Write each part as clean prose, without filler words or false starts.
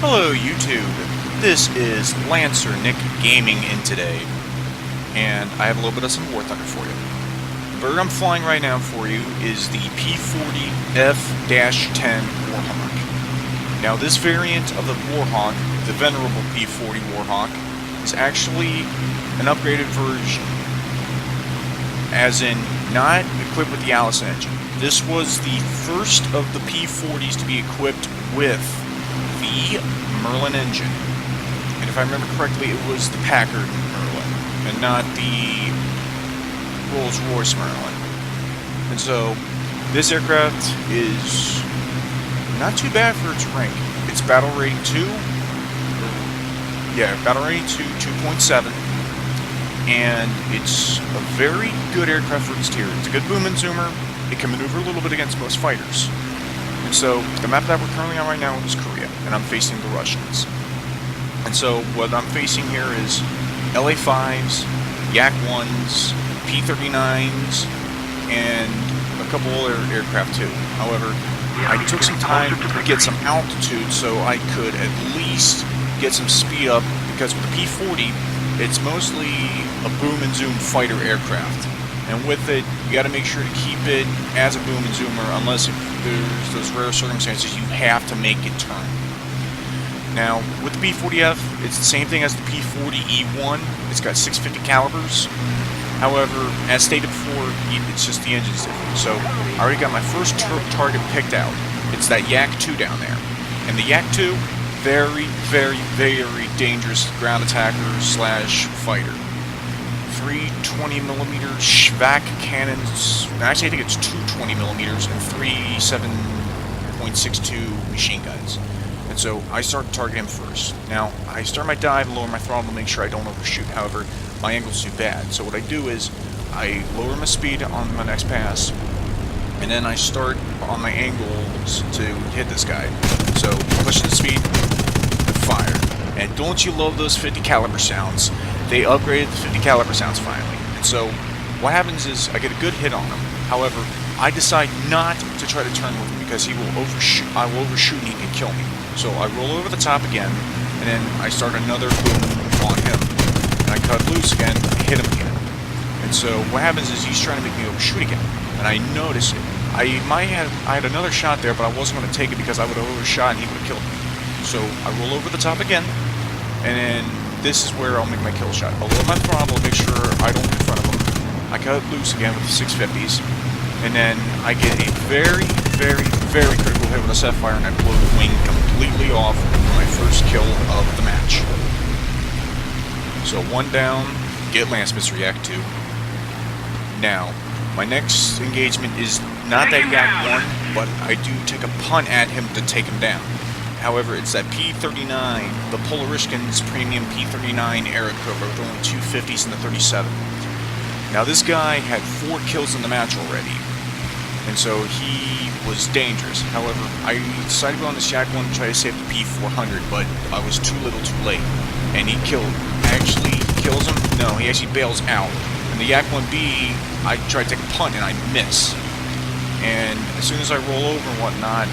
Hello YouTube, this is Lancer Nick Gaming in today, and I have a little bit of some War Thunder for you. The bird I'm flying right now for you is the P-40F-10 Warhawk. Now this variant of the Warhawk, the venerable P-40 Warhawk, is actually an upgraded version, as in not equipped with the Allison engine. This was the first of the P-40s to be equipped with the Merlin engine. And if I remember correctly, it was the Packard Merlin, and not the Rolls-Royce Merlin. And so, this aircraft is not too bad for its rank. It's battle rating 2, battle rating 2.7, and it's a very good aircraft for its tier. It's a good boom and zoomer. It can maneuver a little bit against most fighters. And so, the map that we're currently on right now is Korea, and I'm facing the Russians. And so, what I'm facing here is LA-5s, Yak-1s, P-39s, and a couple other aircraft too. However, I took some time to get some altitude so I could at least get some speed up, because with the P-40, it's mostly a boom and zoom fighter aircraft. And with it, you got to make sure to keep it as a boom and zoomer, unless if there's those rare circumstances you have to make it turn. Now, with the P-40F, it's the same thing as the P-40E-1. It's got 650 calibers. However, as stated before, it's just the engine's different. So, I already got my first target picked out. It's that Yak-2 down there. And the Yak-2, very, very, very dangerous ground attacker slash fighter. 3 20mm Schwack cannons. Actually, I think it's 2 20mm and 3 7.62 machine guns. And so I start to target him first. Now, I start my dive, lower my throttle to make sure I don't overshoot. However, my angle's too bad. So what I do is I lower my speed on my next pass, and then I start on my angles to hit this guy. So pushing the speed, the fire. And don't you love those 50 caliber sounds? They upgraded the 50 caliber sounds finally. And so what happens is I get a good hit on him. However, I decide not to try to turn with him because he will overshoot. I will overshoot and he can kill me. So I roll over the top again, and then I start another boom on him. And I cut loose again, I hit him again. And so what happens is he's trying to make me overshoot again. And I notice it. I had another shot there, but I wasn't going to take it because I would have overshot and he would have killed me. So I roll over the top again, and then this is where I'll make my kill shot. I'll lower my throttle, make sure I don't get in front of him. I cut loose again with the 650s, and then I get a very, very, very critical hit with a Sapphire, and I blow the wing completely off for my first kill of the match. So 1 down, get Lance, Mr. Yak-2. Now, my next engagement is not that Yak-1, but I do take a punt at him to take him down. However, it's that P-39, the Polarishkin's premium P-39 Aerocover with only 2 50s and the 37. Now this guy had 4 kills in the match already, and so he was dangerous. However, I decided to go on this Yak-1 to try to save the P-400, but I was too little too late. And he actually kills him? No, he actually bails out. And the Yak-1B, I try to take a punt and I miss. And as soon as I roll over and whatnot,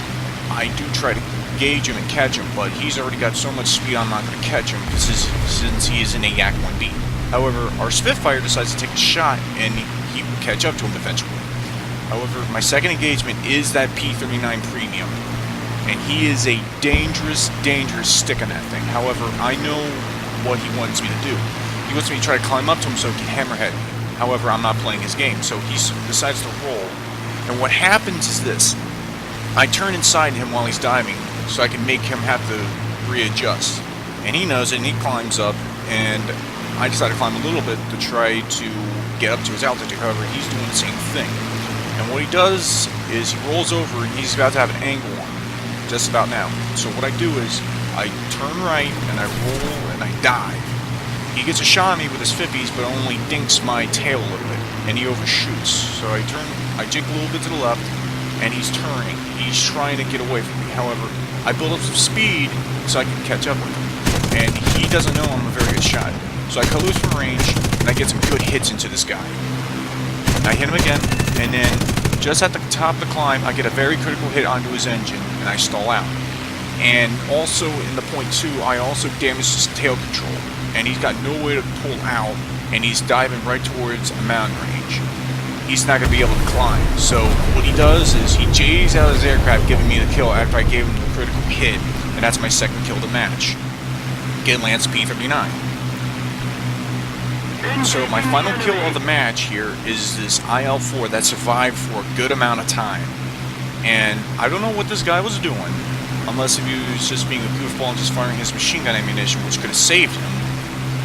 I do try to gauge him and catch him, but he's already got so much speed I'm not going to catch him since he is in a Yak-1B. However, our Spitfire decides to take a shot and he will catch up to him eventually. However, my second engagement is that P-39 Premium, and he is a dangerous, dangerous stick on that thing. However, I know what he wants me to do. He wants me to try to climb up to him so he can hammerhead me. However, I'm not playing his game, so he decides to roll. And what happens is this. I turn inside him while he's diving, so I can make him have to readjust. And he knows it, and he climbs up, and I decide to climb a little bit to try to get up to his altitude. However, he's doing the same thing. And what he does is he rolls over, and he's about to have an angle on him, just about now. So what I do is I turn right, and I roll, and I dive. He gets a shot on me with his 50s, but only dinks my tail a little bit, and he overshoots. So I jink a little bit to the left, and he's turning. He's trying to get away from me. However, I build up some speed so I can catch up with him. And he doesn't know I'm a very good shot. So I cut loose from range, and I get some good hits into this guy. I hit him again, and then just at the top of the climb, I get a very critical hit onto his engine, and I stall out. And also in the point 2, I also damaged his tail control, and he's got no way to pull out, and he's diving right towards a mountain range. He's not going to be able to climb. So what he does is he J's out of his aircraft, giving me the kill after I gave him the critical hit, and that's my second kill of the match. Again, lands P-39. So my final kill of the match here is this IL-4 that survived for a good amount of time. And I don't know what this guy was doing, unless if he was just being a goofball and just firing his machine gun ammunition, which could have saved him.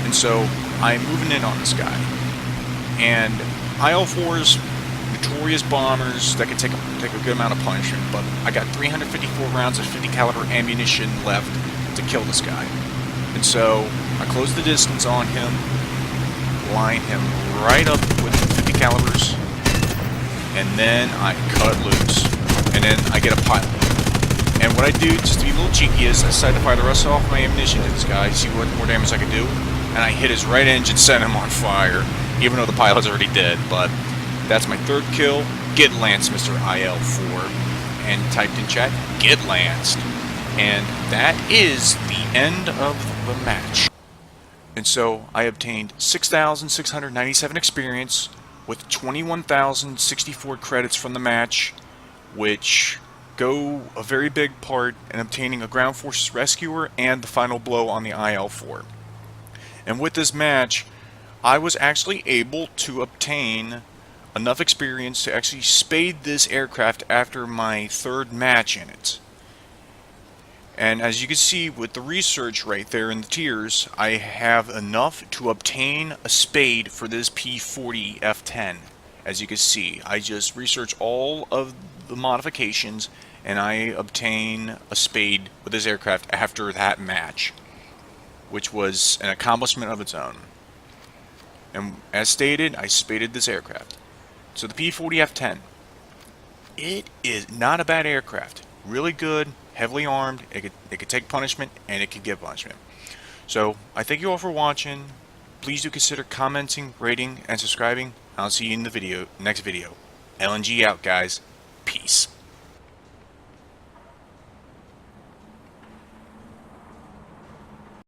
And so I'm moving in on this guy. And IL-4s, notorious bombers that can take a good amount of punishment, but I got 354 rounds of 50 caliber ammunition left to kill this guy. And so I close the distance on him, line him right up with 50 calibers, and then I cut loose. And then I get a pilot. And what I do, just to be a little cheeky, is I decide to fire the rest off my ammunition to this guy, see what more damage I can do, and I hit his right engine, set him on fire, even though the pilot's already dead. But that's my third kill. Get lanced, Mr. IL-4. And typed in chat, get lanced. And that is the end of the match. And so I obtained 6,697 experience with 21,064 credits from the match, which go a very big part in obtaining a ground forces rescuer and the final blow on the IL-4. And with this match, I was actually able to obtain enough experience to actually spade this aircraft after my third match in it. And as you can see with the research right there in the tiers, I have enough to obtain a spade for this P-40F-10. As you can see, I just research all of the modifications and I obtain a spade with this aircraft after that match, which was an accomplishment of its own. And as stated, I spaded this aircraft. So the P-40F-10, it is not a bad aircraft. Really good, heavily armed, it could take punishment, and it could give punishment. So I thank you all for watching. Please do consider commenting, rating, and subscribing. I'll see you in the next video. LNG out, guys. Peace.